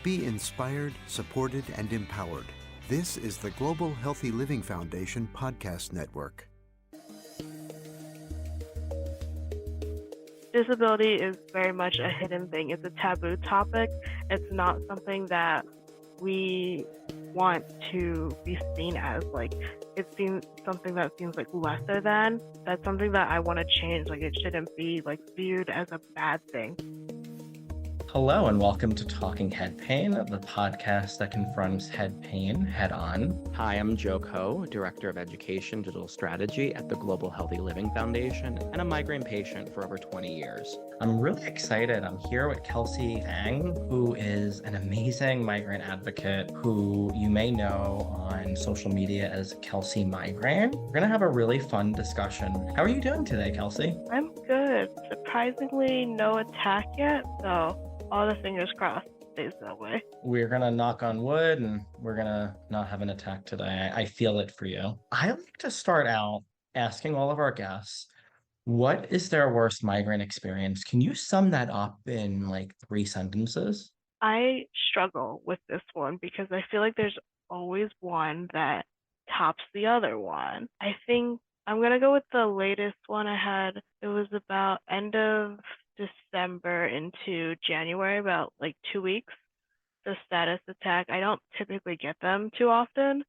Be inspired, supported, and empowered. This is the Global Healthy Living Foundation podcast network. Disability is very much a hidden thing. It's a taboo topic. It's not something that we want to be seen as. It seems something that seems like lesser than. That's something that I want to change. It shouldn't be viewed as a bad thing. Hello and welcome to TalkingHeadPain, the podcast that confronts head pain head on. Hi, I'm jcoe, Director of Education Digital Strategy at the Global Healthy Living Foundation and a migraine patient for over 20 years. I'm really excited. I'm here with Kelsey Feng, who is an amazing migraine advocate who you may know on social media as Kelsey Migraine. We're going to have a really fun discussion. How are you doing today, Kelsey? I'm good. Surprisingly, no attack yet, so all the fingers crossed stays that way. We're going to knock on wood and we're going to not have an attack today. I feel it for you. I like to start out asking all of our guests, what is their worst migraine experience? Can you sum that up in 3 sentences? I struggle with this one because I feel like there's always one that tops the other one. I think I'm going to go with the latest one I had. It was about end of December into January, about 2 weeks. The status attack. I don't typically get them too often.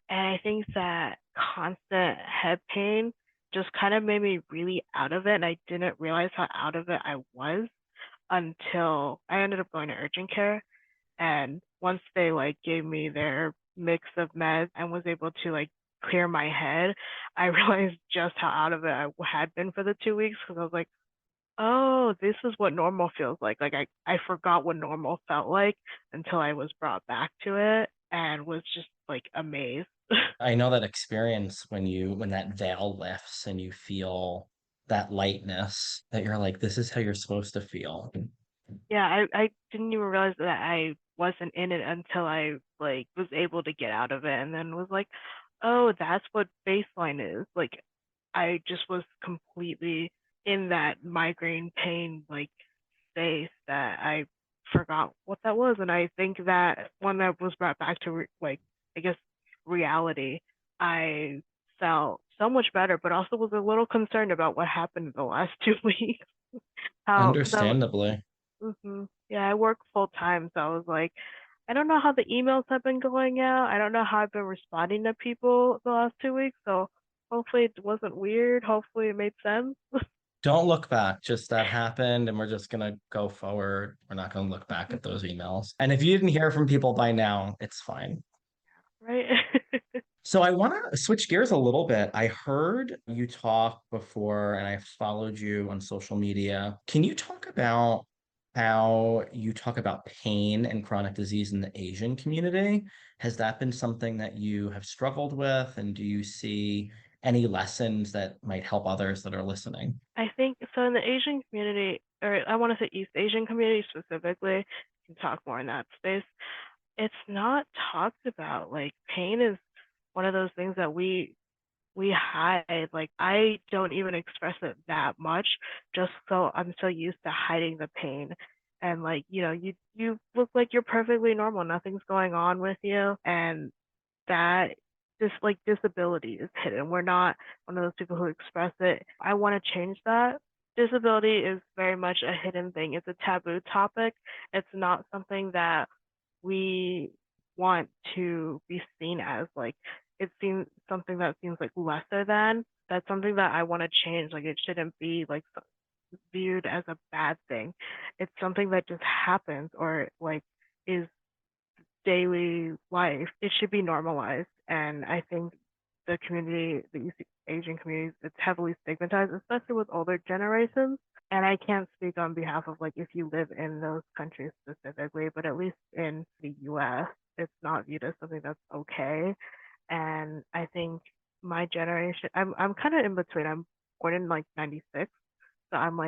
And I think that constant head pain just kind of made me really out of it. And I didn't realize how out of it I was until I ended up going to urgent care. And once they gave me their mix of meds and was able to clear my head, I realized just how out of it I had been for the 2 weeks, because I was like, oh, this is what normal feels like. I forgot what normal felt like until I was brought back to it and was just amazed. I know that experience when that veil lifts and you feel that lightness, that you're like, this is how you're supposed to feel. Yeah, I didn't even realize that I wasn't in it until I was able to get out of it, and then was like, oh, that's what baseline is. I just was completely in that migraine pain space that I forgot what that was. And I think that when I was brought back to I guess reality, I felt so much better, but also was a little concerned about what happened in the last 2 weeks. Understandably. Yeah, I work full time, so I was like, I don't know how the emails have been going out. I don't know how I've been responding to people the last 2 weeks. So hopefully it wasn't weird. Hopefully it made sense. Don't look back. Just that happened, and we're just going to go forward. We're not going to look back at those emails. And if you didn't hear from people by now, it's fine. Right. So I want to switch gears a little bit. I heard you talk before, and I followed you on social media. Can you talk about how you talk about pain and chronic disease in the Asian community? Has that been something that you have struggled with? And do you see any lessons that might help others that are listening? I think so. In the Asian community, or I want to say East Asian community specifically, you can talk more in that space. It's not talked about. Pain is one of those things that we hide. I don't even express it that much, just so I'm so used to hiding the pain. And you look like you're perfectly normal, nothing's going on with you, and that just disability is hidden. We're not one of those people who express it. I want to change that. Disability is very much a hidden thing. It's a taboo topic. It's not something that we want to be seen as. It seems something that seems lesser than. That's something that I want to change. It shouldn't be viewed as a bad thing. It's something that just happens, or is daily life. It should be normalized. And I think the community, the East Asian communities, it's heavily stigmatized, especially with older generations. And I can't speak on behalf of if you live in those countries specifically, but at least in the US, it's not viewed as something that's okay. And I think my generation, I'm kind of in between. I'm born in 96, so I'm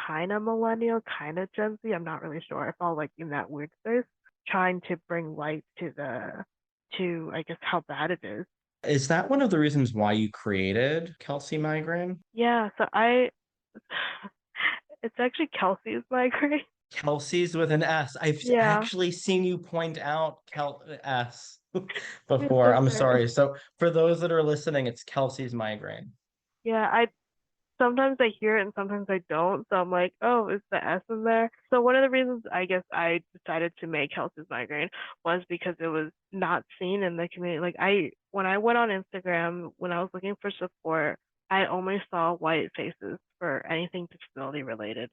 kind of millennial, kind of Gen Z. I'm not really sure. I fall in that weird space, trying to bring light to I guess how bad it is. Is that one of the reasons why you created Kelsey Migraine? Yeah, so it's actually Kelsey's migraine. Kelsey's with an S. I've Yeah, actually seen you point out S it's before. I'm okay. sorry. So for those that are listening, it's Kelsey's migraine. Yeah, I sometimes I hear it and sometimes I don't. So I'm like, oh, is the S in there? So one of the reasons I guess I decided to make Kelsey's migraine was because it was not seen in the community. Like when I went on Instagram, when I was looking for support, I only saw white faces for anything disability related.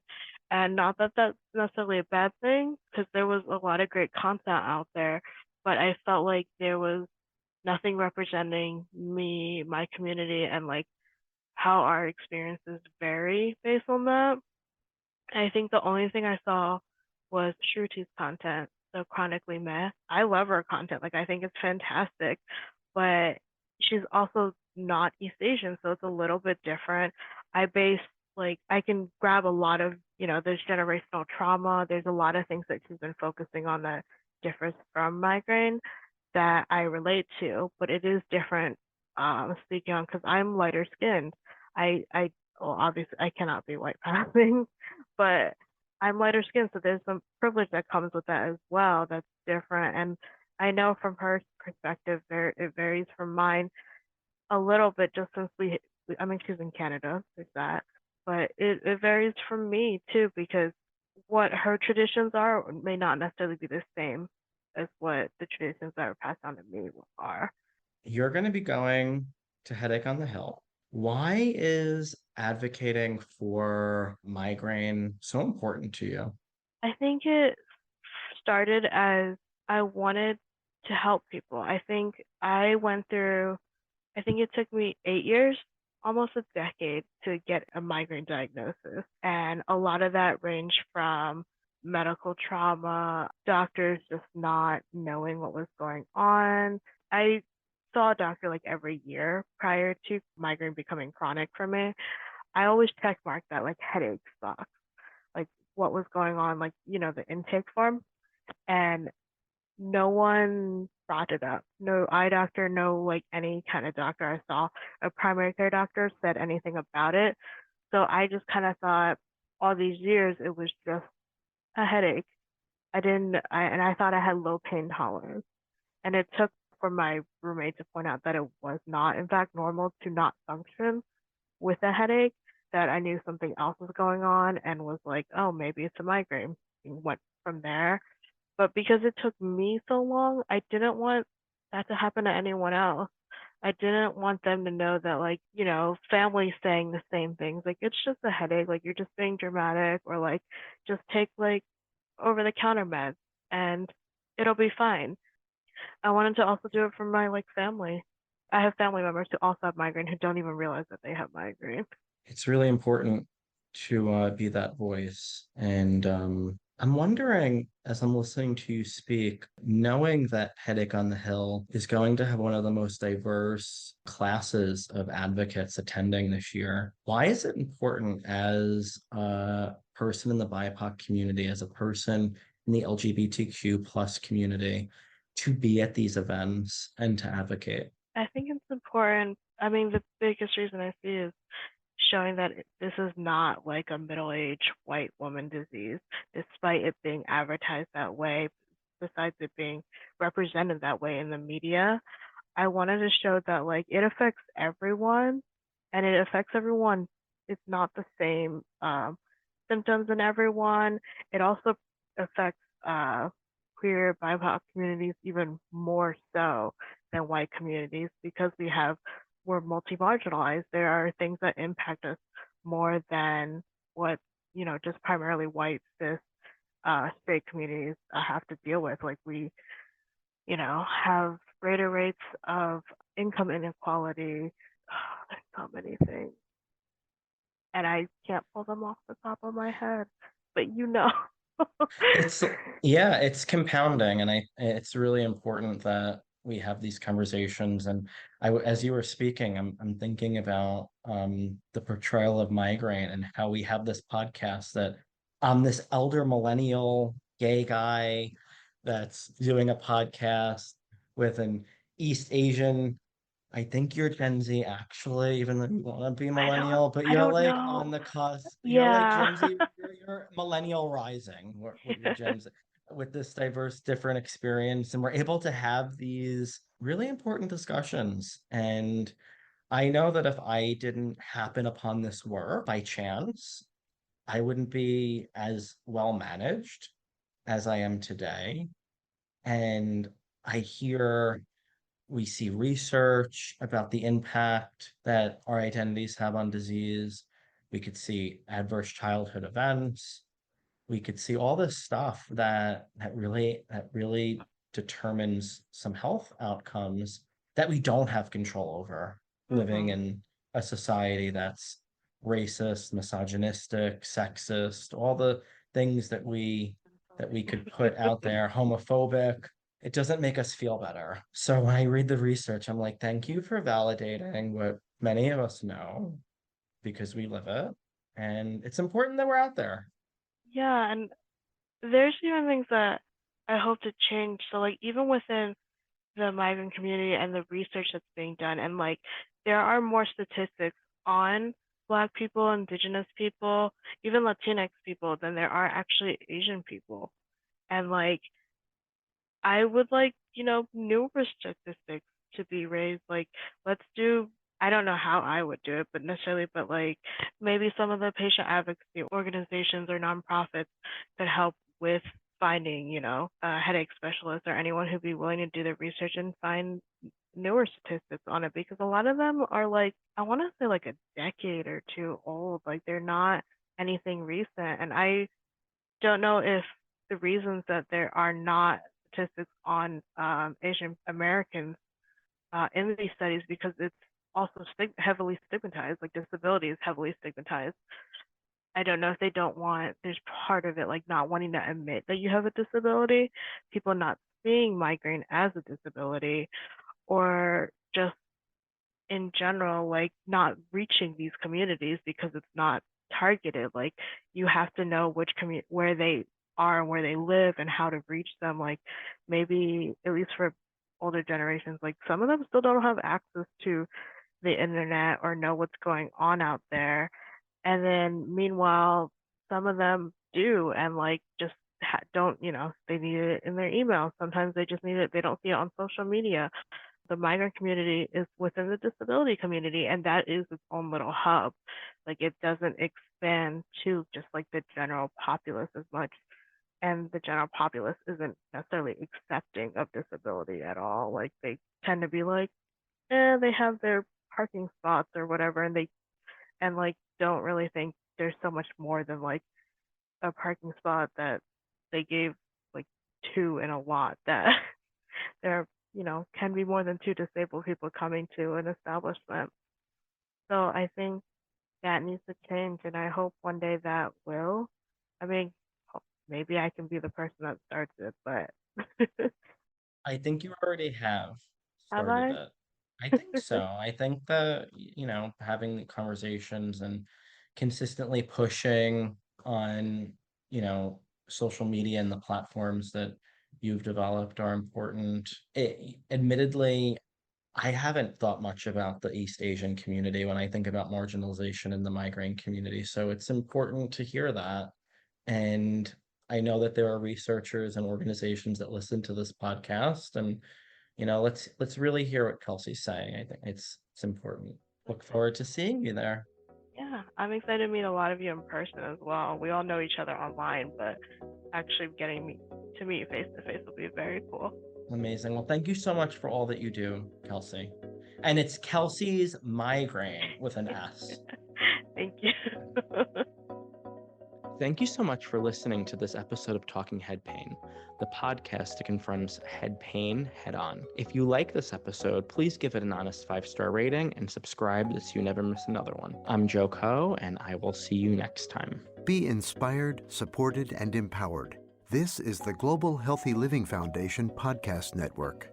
And not that that's necessarily a bad thing, because there was a lot of great content out there, but I felt like there was nothing representing me, my community, and like how our experiences vary based on that. I think the only thing I saw was Shruti's content, so Chronically Meh. I love her content, like I think it's fantastic, but she's also not East Asian, so it's a little bit different. I base like I can grab a lot of, there's generational trauma, there's a lot of things that she's been focusing on that differs from migraine that I relate to, but it is different speaking on because I'm lighter skinned. I well obviously I cannot be white passing, but I'm lighter skinned, so there's some privilege that comes with that as well that's different. And I know from her perspective there it varies from mine a little bit just since I mean she's in Canada, there's that. But it varies from me too because what her traditions are may not necessarily be the same as what the traditions that were passed down to me are. You're going to be going to Headache on the Hill. Why is advocating for migraine so important to you? I think it started as I wanted to help people. I think I went through, I think it took me 8 years, almost a decade to get a migraine diagnosis. And a lot of that ranged from medical trauma, doctors just not knowing what was going on. I saw a doctor like every year prior to migraine becoming chronic for me. I always check mark that like headache sucks, like what was going on, like, the intake form. And no one brought it up. No eye doctor, no like any kind of doctor I saw, a primary care doctor said anything about it. So I just kind of thought all these years it was just a headache. And I thought I had low pain tolerance. And it took for my roommate to point out that it was not, in fact, normal to not function with a headache, that I knew something else was going on and was like, oh, maybe it's a migraine. And went from there. But because it took me so long, I didn't want that to happen to anyone else. I didn't want them to know that, like, family saying the same things. Like, it's just a headache. Like, you're just being dramatic, or like, just take like over the counter meds and it'll be fine. I wanted to also do it for my like family. I have family members who also have migraine who don't even realize that they have migraine. It's really important to be that voice. And I'm wondering, as I'm listening to you speak, knowing that Headache on the Hill is going to have one of the most diverse classes of advocates attending this year, why is it important as a person in the BIPOC community, as a person in the LGBTQ plus community, to be at these events and to advocate? I think it's important. I mean, the biggest reason I see is showing that this is not like a middle-aged white woman disease, despite it being advertised that way, besides it being represented that way in the media. I wanted to show that like it affects everyone, and it affects everyone. It's not the same symptoms in everyone. It also affects queer BIPOC communities even more so than white communities because we're multi-marginalized. There are things that impact us more than what, just primarily white cis straight communities have to deal with. Like we, have greater rates of income inequality. There's so many things. And I can't pull them off the top of my head, but It's yeah, it's compounding, and it's really important that we have these conversations. And as you were speaking, I'm thinking about the portrayal of migraine and how we have this podcast that this elder millennial gay guy that's doing a podcast with an East Asian I think you're Gen Z actually, even though you want to be I don't millennial, but I you're don't like know. on the cusp. You're like Yeah. Gen Z, you're millennial rising. We're Gen Z with this diverse, different experience, and we're able to have these really important discussions. And I know that if I didn't happen upon this work by chance, I wouldn't be as well managed as I am today. And I hear we see research about the impact that our identities have on disease. We could see adverse childhood events. We could see all this stuff that really determines some health outcomes that we don't have control over living Mhm. in a society that's racist, misogynistic, sexist, all the things that we could put out there, homophobic. It doesn't make us feel better. So when I read the research, I'm like, thank you for validating what many of us know because we live it. And it's important that we're out there. Yeah, and there's even things that I hope to change. So like even within the migrant community and the research that's being done, and like there are more statistics on Black people, Indigenous people, even Latinx people than there are actually Asian people. And like I would like, newer statistics to be raised. Like, let's do, I don't know how I would do it, but necessarily, but like maybe some of the patient advocacy organizations or nonprofits could help with finding, a headache specialist or anyone who'd be willing to do the research and find newer statistics on it, because a lot of them are like, I want to say like a decade or two old. Like, they're not anything recent. And I don't know if the reasons that there are not statistics on Asian Americans in these studies, because it's also heavily stigmatized, like disability is heavily stigmatized. I don't know if they don't want, there's part of it like not wanting to admit that you have a disability, people not seeing migraine as a disability, or just in general, like not reaching these communities because it's not targeted. Like you have to know which where they are and where they live and how to reach them. Like maybe at least for older generations, like some of them still don't have access to the internet or know what's going on out there. And then meanwhile, some of them do and like just don't, they need it in their email. Sometimes they just need it, they don't see it on social media. The migrant community is within the disability community, and that is its own little hub. Like it doesn't expand to just like the general populace as much, and the general populace isn't necessarily accepting of disability at all. Like they tend to be like, they have their parking spots or whatever, and like don't really think there's so much more than like a parking spot that they gave like two in a lot, that there, can be more than two disabled people coming to an establishment. So I think that needs to change, and I hope one day that will. I mean, maybe I can be the person that starts it, but I think you already have have started I? it. I think so. I think that, having the conversations and consistently pushing on, you know, social media and the platforms that you've developed are important. Admittedly, I haven't thought much about the East Asian community when I think about marginalization in the migraine community. So it's important to hear that. And I know that there are researchers and organizations that listen to this podcast, and let's really hear what Kelsey's saying. I think it's important. Look forward to seeing you there. Yeah, I'm excited to meet a lot of you in person as well. We all know each other online, but actually getting to meet you face to face will be very cool. Amazing. Well, thank you so much for all that you do, Kelsey. And it's Kelsey's Migraine with an S. Thank you. Thank you so much for listening to this episode of Talking Head Pain, the podcast that confronts head pain head on. If you like this episode, please give it an honest 5-star rating and subscribe so you never miss another one. I'm jcoe, and I will see you next time. Be inspired, supported, and empowered. This is the Global Healthy Living Foundation podcast network.